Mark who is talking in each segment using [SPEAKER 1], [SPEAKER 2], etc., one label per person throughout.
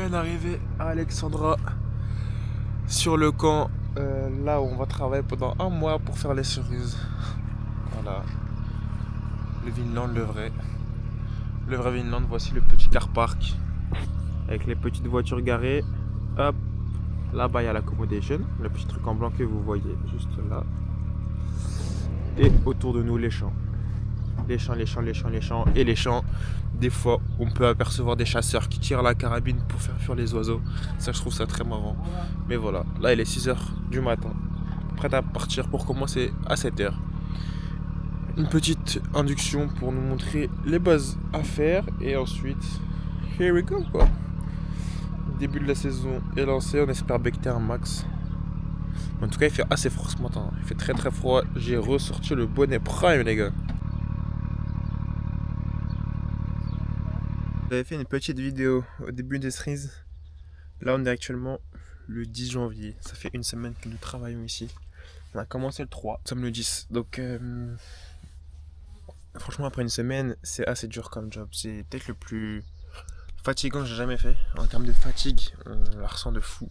[SPEAKER 1] viens d'arriver à Alexandra, sur le camp, là où on va travailler pendant un mois pour faire les cerises. Voilà, le Vinland, le vrai Vinland. Voici le petit car park avec les petites voitures garées. Hop, là-bas il y a l'accommodation, le petit truc en blanc que vous voyez juste là. Et autour de nous les champs. Les champs. Et les champs, des fois on peut apercevoir des chasseurs qui tirent la carabine pour faire fuir les oiseaux. Ça, je trouve ça très marrant. Mais voilà, là il est 6h du matin, prêt à partir pour commencer à 7h. Une petite induction pour nous montrer les bases à faire et ensuite, here we go quoi. Le début de la saison est lancé, on espère becter un max. En tout cas il fait assez froid ce matin, il fait très très froid. J'ai ressorti le bonnet prime les gars. J'avais fait une petite vidéo au début des cerises. Là on est actuellement le 10 janvier, ça fait une semaine que nous travaillons ici. On a commencé le 3, nous sommes le 10, donc franchement après une semaine c'est assez dur comme job. C'est peut-être le plus fatigant que j'ai jamais fait. En termes de fatigue, on la ressent de fou.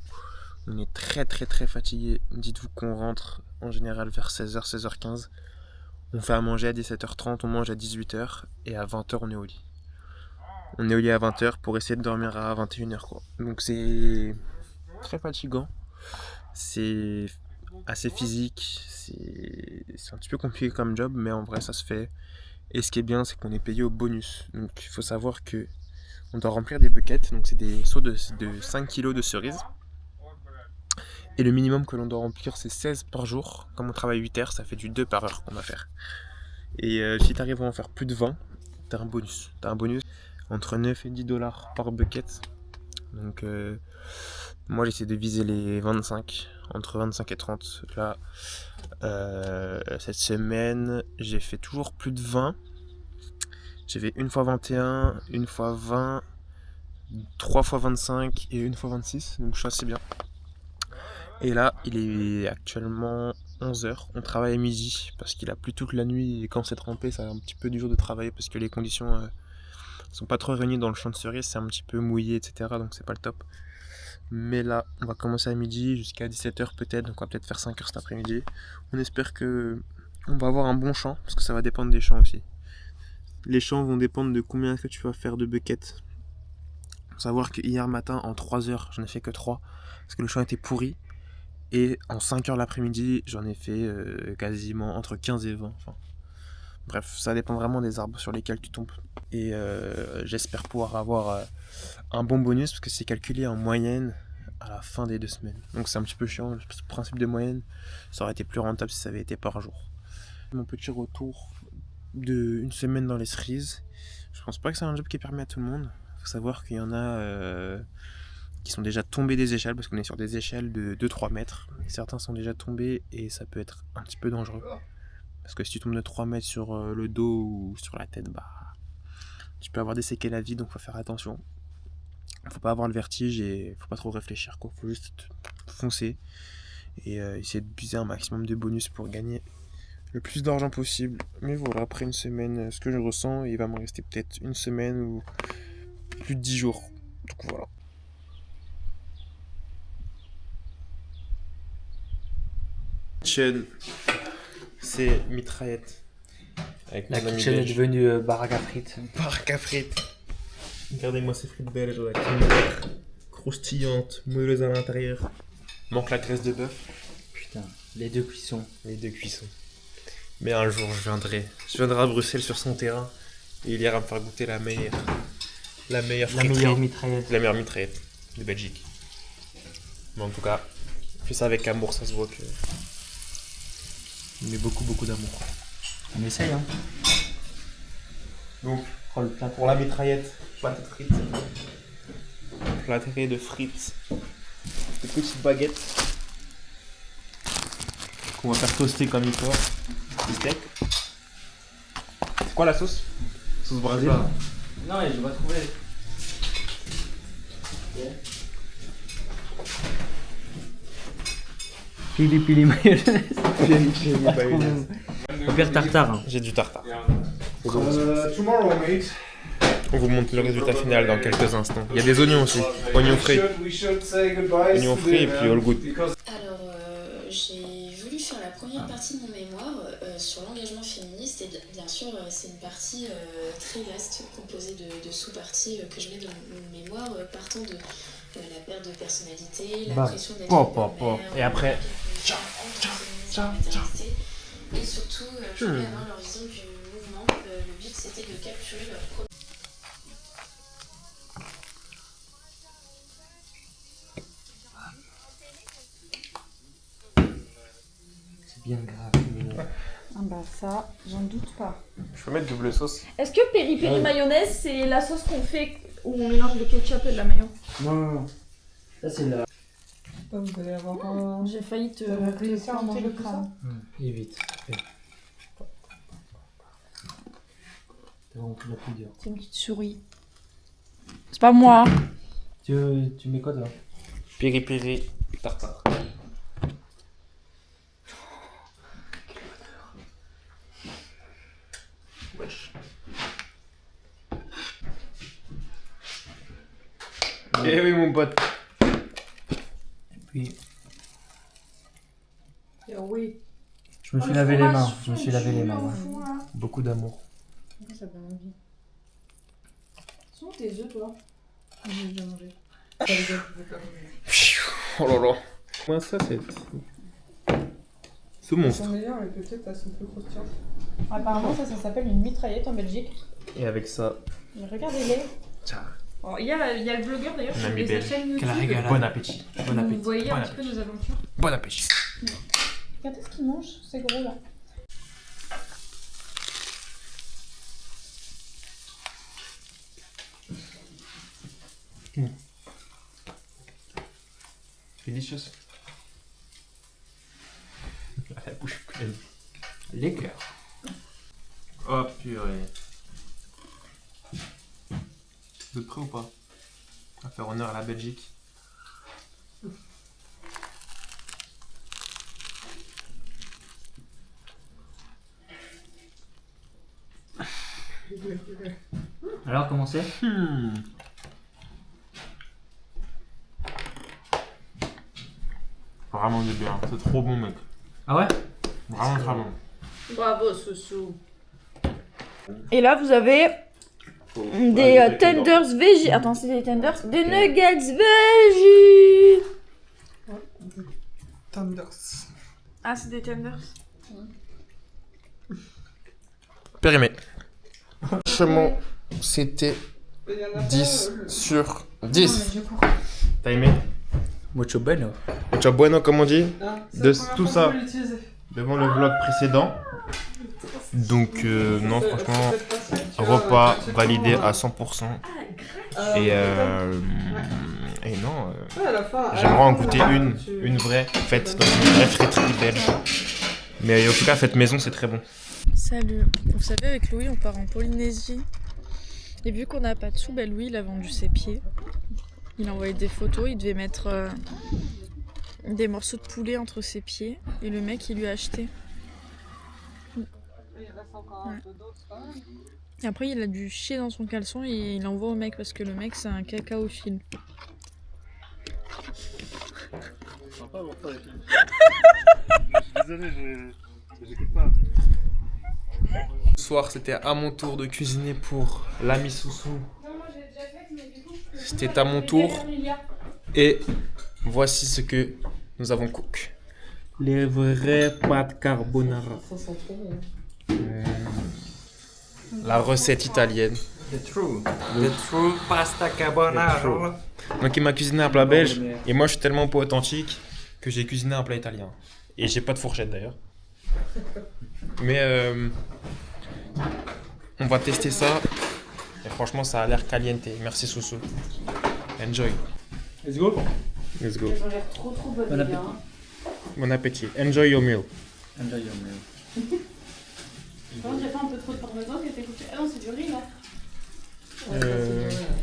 [SPEAKER 1] On est très fatigué. Dites-vous qu'on rentre en général vers 16h, 16h15. On fait à manger à 17h30, on mange à 18h et à 20h on est au lit. On est au lit à 20h pour essayer de dormir à 21h quoi. Donc c'est très fatigant. C'est assez physique. C'est un petit peu compliqué comme job, mais en vrai ça se fait. Et ce qui est bien, c'est qu'on est payé au bonus. Donc il faut savoir que on doit remplir des buckets, donc c'est des seaux de 5 kg de cerises. Et le minimum que l'on doit remplir, c'est 16 par jour. Comme on travaille 8 heures, ça fait du 2 par heure qu'on va faire. Et si tu arrives à en faire plus de 20, t'as un bonus. T'as un bonus entre 9 et 10 dollars par bucket. Donc moi j'essaie de viser les 25, entre 25 et 30. Là, cette semaine, j'ai fait toujours plus de 20. J'ai fait une fois 21, une fois 20, 3 fois 25 et une fois 26. Donc je suis assez bien. Et là, il est actuellement 11h. On travaille à midi parce qu'il a plu toute la nuit. Et quand c'est trempé, c'est un petit peu dur de travailler parce que les conditions sont pas trop réunies dans le champ de cerises. C'est un petit peu mouillé, etc. Donc c'est pas le top. Mais là, on va commencer à midi jusqu'à 17h peut-être. Donc on va peut-être faire 5h cet après-midi. On espère que on va avoir un bon champ parce que ça va dépendre des champs aussi. Les champs vont dépendre de combien que tu vas faire de buckets. Faut savoir que hier matin, en 3 heures, j'en ai fait que 3 parce que le champ était pourri. Et en 5h l'après-midi, j'en ai fait quasiment entre 15 et 20. Enfin, bref, ça dépend vraiment des arbres sur lesquels tu tombes. Et j'espère pouvoir avoir un bon bonus parce que c'est calculé en moyenne à la fin des 2 semaines. Donc c'est un petit peu chiant, le principe de moyenne, ça aurait été plus rentable si ça avait été par jour. Mon petit retour de une semaine dans les cerises, je pense pas que c'est un job qui est permis à tout le monde. Il faut savoir qu'il y en a qui sont déjà tombés des échelles parce qu'on est sur des échelles de 2-3 mètres. Certains sont déjà tombés et ça peut être un petit peu dangereux. Parce que si tu tombes de 3 mètres sur le dos ou sur la tête, bah tu peux avoir des séquelles à vie, donc faut faire attention. Faut pas avoir le vertige et faut pas trop réfléchir quoi. Faut juste foncer et essayer de viser un maximum de bonus pour gagner le plus d'argent possible. Mais voilà, après une semaine, ce que je ressens, il va me rester peut-être une semaine ou plus de 10 jours. Donc voilà. Kitchen, c'est mitraillette. Avec
[SPEAKER 2] La
[SPEAKER 1] mon ami
[SPEAKER 2] kitchen est
[SPEAKER 1] belge.
[SPEAKER 2] devenue baraque à frites.
[SPEAKER 1] Baraque à frites. Regardez-moi ces frites belges là, qui ont l'air croustillantes, moelleuses à l'intérieur. Manque la graisse de bœuf.
[SPEAKER 2] Putain, les deux cuissons.
[SPEAKER 1] Les 2 cuissons. Mais un jour je viendrai à Bruxelles sur son terrain et il ira me faire goûter la meilleure
[SPEAKER 2] mitraillette.
[SPEAKER 1] la meilleure mitraillette de Belgique. Mais en tout cas, fais ça avec amour, ça se voit que il met beaucoup d'amour.
[SPEAKER 2] On essaye hein.
[SPEAKER 1] Donc
[SPEAKER 2] Prends le plat.
[SPEAKER 1] pour la mitraillette, pâté de frites. Plâtré de frites. Des petites baguettes qu'on va faire toaster comme il faut. Des steaks. C'est quoi la sauce? Sauce Brésil.
[SPEAKER 2] Non, je vais pas trouver. Pili mayonnaise.
[SPEAKER 1] mayonnaise.
[SPEAKER 2] Hyper tartare. Hein.
[SPEAKER 1] J'ai du tartare.
[SPEAKER 3] Tomorrow, mate.
[SPEAKER 1] On vous montre le résultat final dans quelques instants. Il y a des oignons aussi, oignons frais. Oignons frais et puis all good.
[SPEAKER 3] Alors, j'ai voulu faire la première partie de mon mémoire sur l'engagement féministe et bien sûr, c'est une partie très vaste composée de sous-parties que je mets dans mon mémoire partant de la perte de personnalité, la pression d'être une
[SPEAKER 2] Et après,
[SPEAKER 3] et surtout, je voulais avoir leur vision du mouvement. Le but, c'était de capturer leur propre.
[SPEAKER 2] c'est bien grave.
[SPEAKER 4] Ah bah ça, j'en doute pas.
[SPEAKER 1] Je peux mettre double sauce.
[SPEAKER 5] Est-ce que peri peri mayonnaise, c'est la sauce qu'on fait où on mélange le ketchup et de la mayo?
[SPEAKER 2] Non. Ça, c'est la.
[SPEAKER 4] Vous allez avoir
[SPEAKER 5] J'ai failli te
[SPEAKER 4] faire
[SPEAKER 5] manger
[SPEAKER 4] le
[SPEAKER 5] tout ça.
[SPEAKER 4] crâne.
[SPEAKER 2] Évite. T'as vraiment pris la plus dure.
[SPEAKER 5] C'est une petite souris. C'est pas moi.
[SPEAKER 2] Tu mets quoi dedans?
[SPEAKER 1] Piri piri tartare. Wesh. Eh oui mon pote.
[SPEAKER 2] Puis,
[SPEAKER 4] Oui.
[SPEAKER 2] je me suis lavé les mains. Je me suis lavé les mains. Ouais. Beaucoup d'amour.
[SPEAKER 4] Ça donne envie. Sont tes œufs, toi? J'ai déjà mangé.
[SPEAKER 1] Oh là là. Moi ça c'est... Ce monstre.
[SPEAKER 4] Sont meilleurs, mais peut-être elles sont plus croustillantes.
[SPEAKER 5] Apparemment, ça s'appelle une mitraillette en Belgique.
[SPEAKER 1] Et avec ça...
[SPEAKER 5] Regardez-les. Il y a le blogueur d'ailleurs
[SPEAKER 1] Un
[SPEAKER 5] qui
[SPEAKER 1] ami
[SPEAKER 5] fait sa
[SPEAKER 1] belge.
[SPEAKER 5] chaîne YouTube.
[SPEAKER 2] Quelle régalade. Bon appétit. Bon appétit.
[SPEAKER 5] Vous voyez un
[SPEAKER 2] Bon
[SPEAKER 5] petit peu nos aventures.
[SPEAKER 1] Bon appétit.
[SPEAKER 5] Regardez ce qu'ils mangent, c'est gros là.
[SPEAKER 1] Delicious. La bouche pleine.
[SPEAKER 2] Les cœurs.
[SPEAKER 1] Oh purée. Vous êtes prêts ou pas à faire honneur à la Belgique?
[SPEAKER 2] Alors, comment c'est?
[SPEAKER 1] Vraiment du bien, c'est trop bon mec.
[SPEAKER 2] Ah ouais?
[SPEAKER 1] Vraiment très bon.
[SPEAKER 5] Bravo, Soussou. Et là, vous avez des tenders veggie. Attends, c'est des tenders. Des nuggets veggie.
[SPEAKER 4] Thunders.
[SPEAKER 5] Ah, c'est des tenders.
[SPEAKER 1] Périmé. Franchement, c'était 10 sur 10. T'as aimé?
[SPEAKER 2] Mucho bueno.
[SPEAKER 1] Mucho bueno comme on dit. De tout ça
[SPEAKER 4] l'utiliser.
[SPEAKER 1] devant le vlog précédent. Donc non franchement, repas validé à 100%. Et non, j'aimerais en goûter une vraie faite dans une vraie friterie belge. Mais en tout cas, faite maison, c'est très bon.
[SPEAKER 5] Salut. Vous savez, avec Louis, on part en Polynésie. Et vu qu'on n'a pas de sous, ben Louis, il a vendu ses pieds. Il a envoyé des photos. Il devait mettre des morceaux de poulet entre ses pieds. Et le mec, il lui a acheté. Ouais. Et après, il a dû chier dans son caleçon et il l'envoie au mec parce que le mec, c'est un cacaophile.
[SPEAKER 1] Désolé, j'écoute pas. Ce soir, c'était à mon tour de cuisiner pour l'ami Soussou. C'était à mon tour. Et voici ce que nous avons cook. Les vraies pâtes carbonara. La recette italienne.
[SPEAKER 2] The true pasta carbonara.
[SPEAKER 1] Donc il m'a cuisiné un plat belge. Et moi je suis tellement pas authentique que j'ai cuisiné un plat italien. Et j'ai pas de fourchette d'ailleurs. Mais on va tester ça. Et franchement ça a l'air caliente. Merci Soussou. Enjoy.
[SPEAKER 2] Let's go.
[SPEAKER 1] Let's go.
[SPEAKER 4] Elles ont l'air trop bonnes.
[SPEAKER 2] Bon appétit.
[SPEAKER 1] Bon appétit. Enjoy your meal.
[SPEAKER 2] Enjoy your meal.
[SPEAKER 4] J'ai fait un peu trop de parmesan qui était coupé. Ah non, c'est du riz là.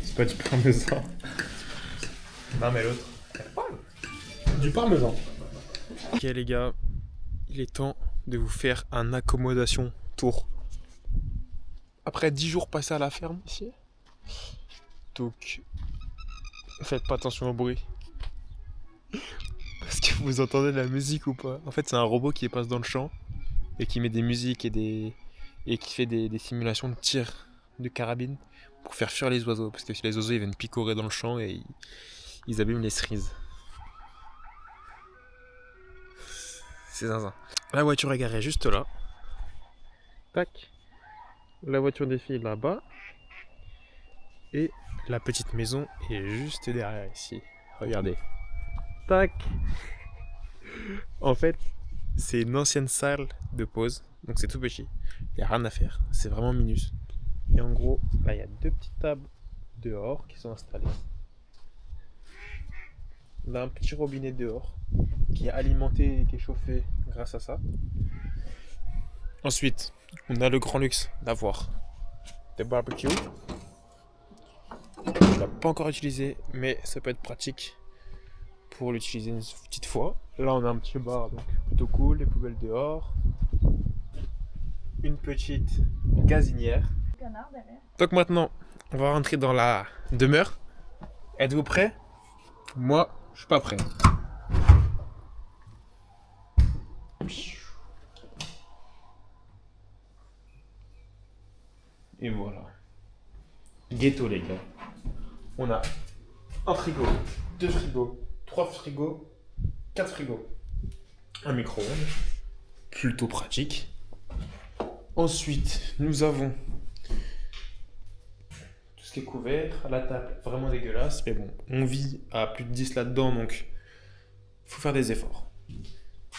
[SPEAKER 1] C'est pas du parmesan. Non mais l'autre. Du parmesan. Ok les gars, il est temps de vous faire un accommodation tour. Après 10 jours passés à la ferme ici, Donc, faites pas attention au bruit. Parce que vous entendez de la musique ou pas. En fait, c'est un robot qui passe dans le champ et qui met des musiques et qui fait des simulations de tir de carabine pour faire fuir les oiseaux. Parce que si les oiseaux ils viennent picorer dans le champ et ils abîment les cerises. C'est zinzin. La voiture est garée juste là. Tac. La voiture défile là-bas. Et la petite maison est juste derrière ici. Regardez. Tac. En fait, c'est une ancienne salle de pause. Donc c'est tout petit. Il n'y a rien à faire. C'est vraiment minus. Et en gros, là il y a 2 petites tables dehors qui sont installées. On a un petit robinet dehors qui est alimenté et qui est chauffé grâce à ça. Ensuite, on a le grand luxe d'avoir des barbecues. Je ne l'ai pas encore utilisé, mais ça peut être pratique pour l'utiliser une petite fois. Là, on a un petit bar, donc plutôt cool, les poubelles dehors. Une petite gazinière. Donc maintenant, on va rentrer dans la demeure. Êtes-vous prêts? Moi, je suis pas prêt. Et voilà. Ghetto les gars. On a un frigo, 2 frigos, 3 frigos, 4 frigos. Un micro-ondes. Plutôt pratique. Ensuite, nous avons tout ce qui est couvert, la table vraiment dégueulasse, mais bon, on vit à plus de 10 là-dedans, donc il faut faire des efforts.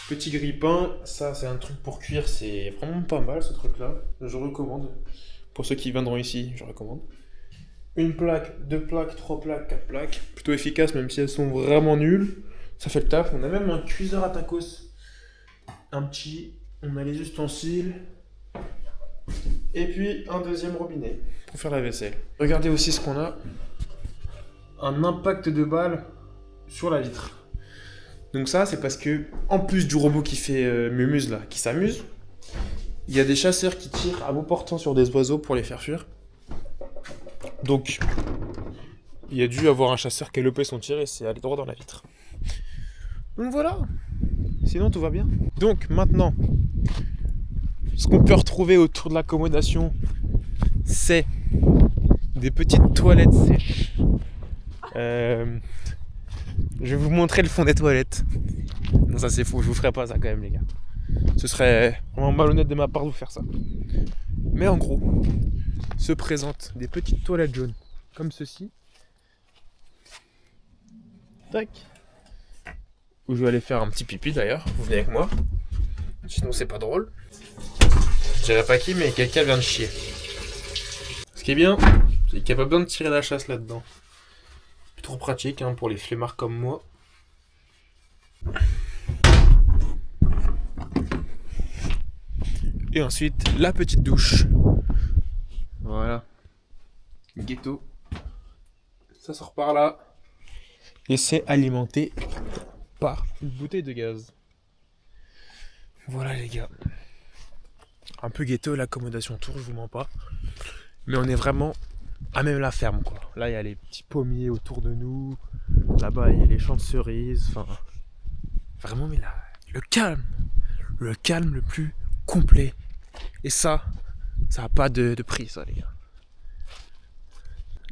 [SPEAKER 1] Petit grille-pain, ça c'est un truc pour cuire, c'est vraiment pas mal ce truc-là, je recommande. Pour ceux qui viendront ici, je recommande. Une plaque, 2 plaques, 3 plaques, 4 plaques, plutôt efficaces même si elles sont vraiment nulles, ça fait le taf. On a même un cuiseur à tacos, un petit, on a les ustensiles. Et puis un deuxième robinet pour faire la vaisselle. Regardez aussi ce qu'on a. Un impact de balle sur la vitre. Donc ça c'est parce que en plus du robot qui fait mumuse là, qui s'amuse, il y a des chasseurs qui tirent à bout portant sur des oiseaux pour les faire fuir. Donc il y a dû avoir un chasseur qui a lopé son tir et c'est allé droit dans la vitre. Donc voilà. Sinon tout va bien. Donc maintenant, ce qu'on peut retrouver autour de l'accommodation, c'est des petites toilettes sèches. Je vais vous montrer le fond des toilettes. Non, ça c'est faux, je vous ferai pas ça quand même les gars. Ce serait vraiment malhonnête de ma part de vous faire ça. Mais en gros, se présentent des petites toilettes jaunes, comme ceci. Tac. Où je vais aller faire un petit pipi d'ailleurs, vous venez avec moi. Sinon c'est pas drôle. Je dirais pas qui, mais quelqu'un vient de chier. Ce qui est bien, c'est qu'il n'y a pas besoin de tirer la chasse là-dedans. Trop pratique hein, pour les flemmards comme moi. Et ensuite, la petite douche. Voilà. Ghetto. Ça sort par là. Et c'est alimenté par une bouteille de gaz. Voilà les gars. Un peu ghetto l'accommodation tour, je vous mens pas. Mais on est vraiment à même la ferme quoi. Là il y a les petits pommiers autour de nous. Là-bas il y a les champs de cerises. Enfin, vraiment mais là, le calme le plus complet. Et ça n'a pas de prix ça les gars.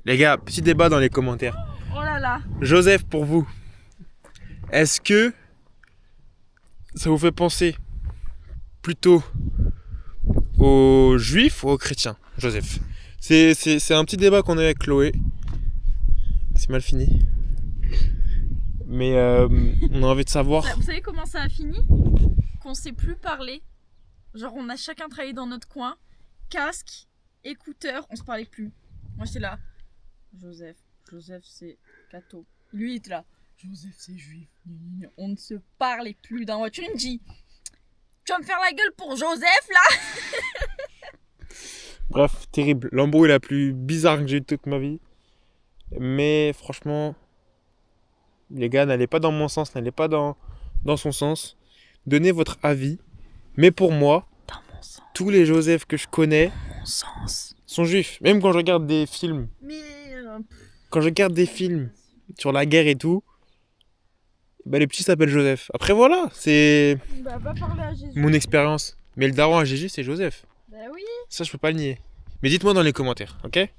[SPEAKER 1] Les gars, petit débat dans les commentaires.
[SPEAKER 5] Oh là là.
[SPEAKER 1] Joseph pour vous. Est-ce que ça vous fait penser plutôt aux juifs ou aux chrétiens, Joseph? C'est un petit débat qu'on a avec Chloé. C'est mal fini. Mais on a envie de savoir.
[SPEAKER 5] Vous savez comment ça a fini? Qu'on sait plus parler. Genre on a chacun travaillé dans notre coin. Casque, écouteurs, on se parlait plus. Moi j'étais là. Joseph c'est catho. Lui il était là. Joseph c'est juif. On ne se parlait plus dans la voiture. Il me dit, tu vas me faire la gueule pour Joseph là?
[SPEAKER 1] Bref, terrible. L'embrouille la plus bizarre que j'ai eue de toute ma vie. Mais franchement, les gars, n'allez pas dans mon sens, n'allez pas dans son sens. Donnez votre avis. Mais pour moi,
[SPEAKER 5] Dans mon sens.
[SPEAKER 1] tous les Joseph que je connais,
[SPEAKER 5] Mon sens.
[SPEAKER 1] sont juifs. Même quand je regarde des films, quand je regarde des films sur la guerre et tout, bah le petit s'appelle Joseph. Après voilà, c'est
[SPEAKER 5] Bah, va parler à Jésus.
[SPEAKER 1] mon expérience. Mais le daron à Jésus, c'est Joseph.
[SPEAKER 5] Bah oui.
[SPEAKER 1] Ça, je peux pas le nier. Mais dites-moi dans les commentaires, ok?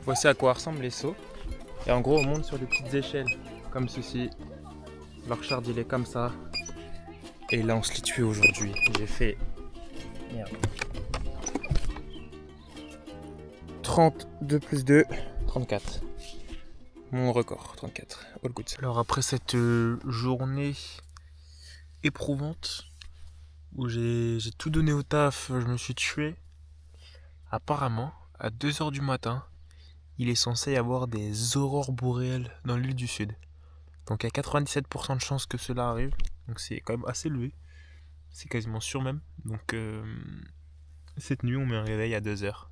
[SPEAKER 1] Voici à quoi ressemblent les seaux. Et en gros, on monte sur des petites échelles, comme ceci. L'orchard, il est comme ça. Et là, on se l'est tué aujourd'hui. J'ai fait... Merde. 32 plus 2, 34. Mon record, 34. All good. Alors après cette journée éprouvante, où j'ai tout donné au taf, je me suis tué. Apparemment, à 2h du matin, il est censé y avoir des aurores boréales dans l'île du Sud. Donc il y a 97% de chances que cela arrive. Donc c'est quand même assez élevé. C'est quasiment sûr même. Donc cette nuit on met un réveil à 2h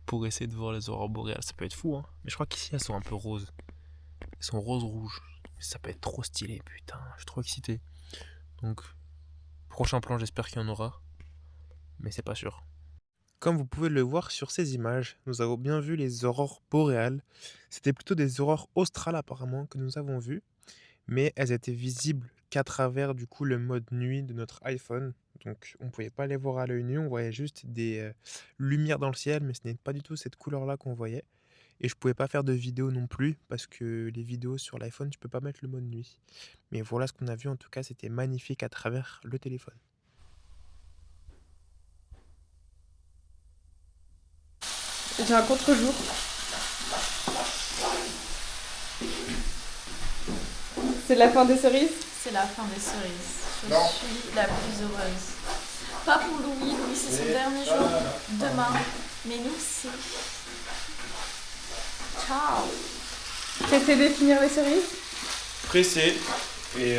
[SPEAKER 1] pour essayer de voir les aurores boréales. Ça peut être fou hein. Mais je crois qu'ici elles sont un peu roses. Elles sont rose-rouge. Ça peut être trop stylé, putain. Je suis trop excité. Donc prochain plan, j'espère qu'il y en aura. Mais c'est pas sûr. Comme vous pouvez le voir sur ces images, nous avons bien vu les aurores boréales. C'était plutôt des aurores australes apparemment que nous avons vues, mais elles étaient visibles qu'à travers du coup le mode nuit de notre iPhone. Donc on ne pouvait pas les voir à l'œil nu, on voyait juste des lumières dans le ciel, mais ce n'est pas du tout cette couleur-là qu'on voyait. Et je ne pouvais pas faire de vidéo non plus, parce que les vidéos sur l'iPhone, tu ne peux pas mettre le mode nuit. Mais voilà ce qu'on a vu, en tout cas c'était magnifique à travers le téléphone.
[SPEAKER 4] J'ai un contre-jour. C'est la fin des cerises?
[SPEAKER 5] C'est la fin des cerises. Je suis la plus heureuse. Pas pour Louis. Louis, c'est son dernier jour. Demain. Mais nous, c'est... Ciao.
[SPEAKER 4] Pressé de finir les cerises?
[SPEAKER 1] Pressé. Et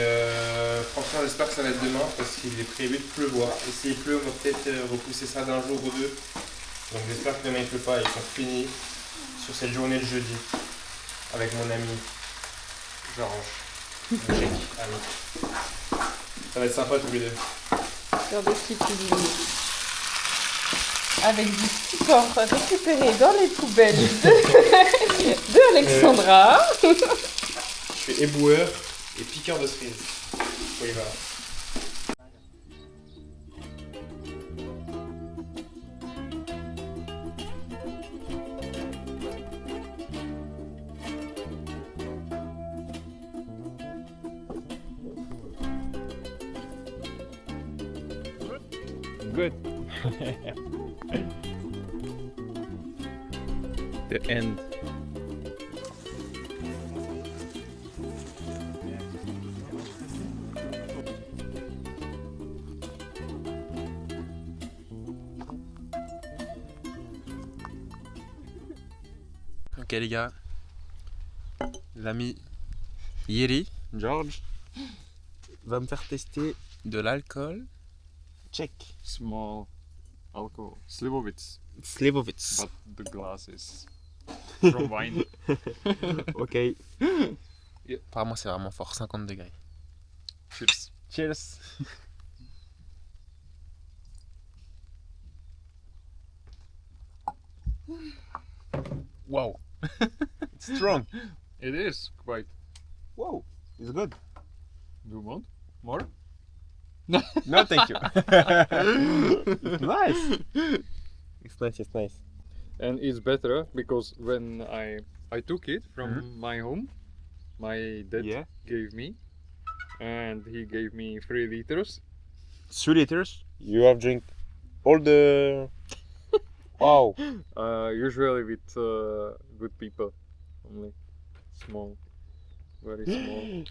[SPEAKER 1] franchement, j'espère que ça va être demain parce qu'il est prévu de pleuvoir. Et s'il pleut, on va peut-être repousser ça d'un jour ou deux. Donc j'espère que demain il ne pleut pas et qu'on finit sur cette journée de jeudi avec mon ami Georges. Mon chèque ami. Ça va être sympa tous les deux.
[SPEAKER 4] Sur des petites cuisines. Avec du petit corps récupéré dans les poubelles de Alexandra.
[SPEAKER 1] Je suis éboueur et piqueur de cerises. Oui, voilà. Good. The end. Ok les gars, l'ami Yeri, George, va me faire tester de l'alcool. Check.
[SPEAKER 6] Small alcohol, Slivovitz,
[SPEAKER 1] Slivovitz.
[SPEAKER 6] but the glass is from wine.
[SPEAKER 1] Ok. Apparemment c'est vraiment fort, 50 degrés.
[SPEAKER 6] Cheers.
[SPEAKER 1] Cheers. Wow. It's strong.
[SPEAKER 6] It is quite.
[SPEAKER 1] Wow. It's good.
[SPEAKER 6] Do you want more?
[SPEAKER 1] No, thank you. It's nice. It's nice. It's nice.
[SPEAKER 6] And it's better because when I took it from my home, my dad
[SPEAKER 1] Yeah.
[SPEAKER 6] gave me, and he gave me 3 liters.
[SPEAKER 1] 3 liters. You have drink all the. Wow.
[SPEAKER 6] Usually with good people, only small, very small.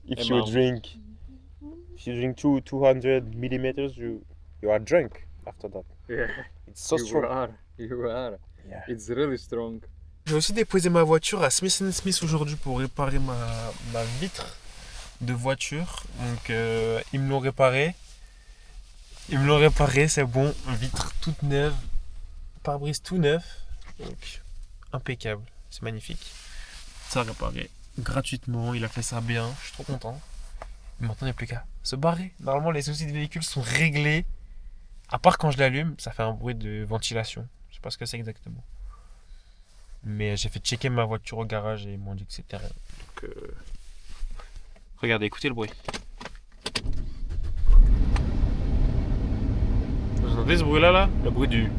[SPEAKER 1] If
[SPEAKER 6] amount.
[SPEAKER 1] you drink 200 millimeters, you are drunk after that.
[SPEAKER 6] Yeah,
[SPEAKER 1] It's so
[SPEAKER 6] you
[SPEAKER 1] strong.
[SPEAKER 6] are. You are.
[SPEAKER 1] Yeah.
[SPEAKER 6] It's really strong.
[SPEAKER 1] J'ai aussi déposé ma voiture à Smith & Smith aujourd'hui pour réparer ma vitre de voiture. Donc ils me l'ont réparé. C'est bon. Vitre toute neuve. Pare-brise tout neuf. Donc impeccable. C'est magnifique. Ça a réparé gratuitement. Il a fait ça bien. Je suis trop content. Mais maintenant il n'y a plus qu'à se barrer. Normalement les soucis de véhicule sont réglés. À part quand je l'allume, ça fait un bruit de ventilation. Je sais pas ce que c'est exactement. Mais j'ai fait checker ma voiture au garage et ils m'ont dit que c'était rien. Donc, regardez, écoutez le bruit. Vous entendez ce bruit-là là? Le bruit du...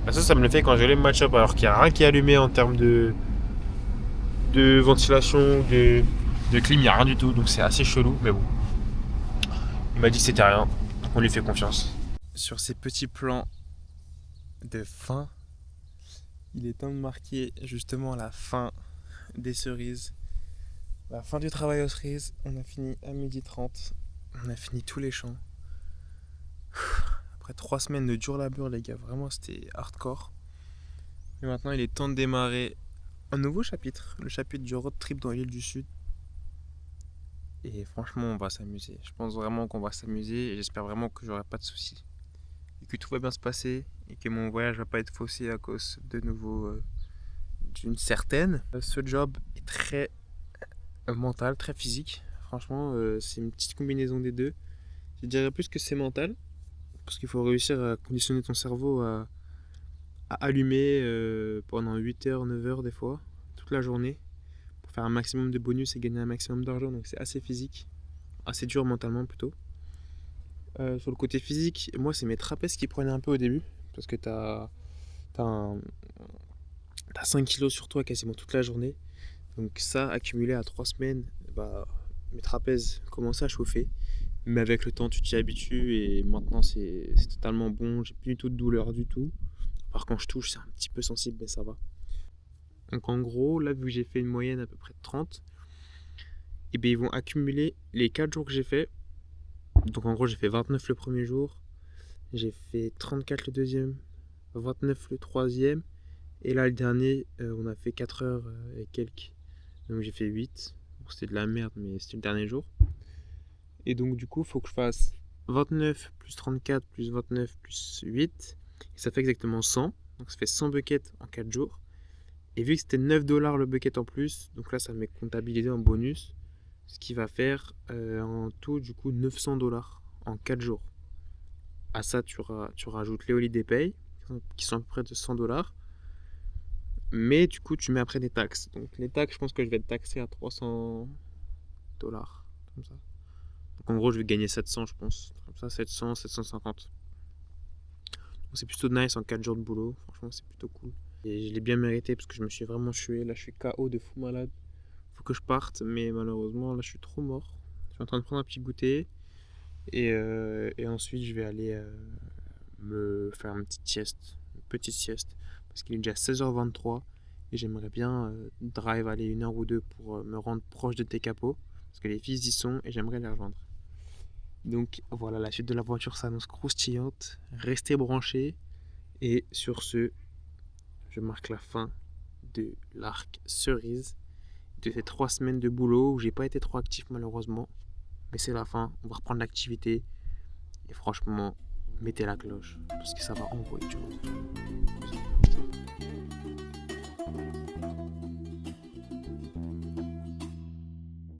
[SPEAKER 1] Ah, ça me le fait quand j'ai les match-up alors qu'il n'y a rien qui est allumé en termes de ventilation, de clim, il n'y a rien du tout. Donc c'est assez chelou, mais bon. Il m'a dit que c'était rien. Donc on lui fait confiance. Sur ces petits plans de fin, il est temps de marquer justement la fin des cerises. La fin du travail aux cerises. On a fini à 12h30. On a fini tous les champs. Après 3 semaines de dur labeur, les gars, vraiment c'était hardcore. Et maintenant il est temps de démarrer un nouveau chapitre. Le chapitre du road trip dans l'île du Sud. Et franchement on va s'amuser. Je pense vraiment qu'on va s'amuser et j'espère vraiment que j'aurai pas de soucis. Et que tout va bien se passer et que mon voyage va pas être faussé à cause de nouveau d'une certaine. Ce job est très mental, très physique. Franchement, c'est une petite combinaison des deux. Je dirais plus que c'est mental parce qu'il faut réussir à conditionner ton cerveau à allumer pendant 8 heures, 9 heures des fois, toute la journée pour faire un maximum de bonus et gagner un maximum d'argent. Donc c'est assez physique, assez dur mentalement plutôt. Sur le côté physique, moi c'est mes trapèzes qui prenaient un peu au début parce que t'as 5 kilos sur toi quasiment toute la journée. Donc ça, accumulé à 3 semaines, mes trapèzes commençaient à chauffer. Mais avec le temps, tu t'y habitues et maintenant c'est totalement bon. J'ai plus du tout de douleur du tout. Par quand je touche, c'est un petit peu sensible, mais ça va. Donc en gros, là vu que j'ai fait une moyenne à peu près de 30, et bien ils vont accumuler les 4 jours que j'ai fait. Donc en gros, j'ai fait 29 le premier jour, j'ai fait 34 le deuxième, 29 le troisième, et là le dernier, on a fait 4 heures et quelques. Donc j'ai fait 8. Bon, c'était de la merde, mais c'était le dernier jour. Et donc du coup, il faut que je fasse 29 plus 34 plus 29 plus 8. Et ça fait exactement 100. Donc ça fait 100 buckets en 4 jours. Et vu que c'était 9 $ le bucket en plus, donc là ça m'est comptabilisé en bonus. Ce qui va faire en tout du coup 900 $ en 4 jours. À ça tu rajoutes les holiday pay qui sont à peu près de 100 $. Mais du coup tu mets après des taxes. Donc les taxes, je pense que je vais être taxé à 300 $. Comme ça. Donc en gros je vais gagner 700 je pense. Comme ça 700, 750. Donc c'est plutôt nice en 4 jours de boulot. Franchement c'est plutôt cool. Et je l'ai bien mérité parce que je me suis vraiment tué. Là je suis KO de fou malade. Faut que je parte mais malheureusement là je suis trop mort. Je suis en train de prendre un petit goûter. Et ensuite je vais aller me faire une petite sieste. Parce qu'il est déjà 16h23 et j'aimerais bien drive aller 1 heure ou 2 pour me rendre proche de Tekapo. Parce que les filles y sont et j'aimerais les rejoindre. Donc voilà, la suite de l'aventure s'annonce croustillante. Restez branchés. Et sur ce, je marque la fin de l'arc cerise. De ces 3 semaines de boulot où j'ai pas été trop actif malheureusement. Mais c'est la fin, on va reprendre l'activité. Et franchement, mettez la cloche. Parce que ça va envoyer du monde.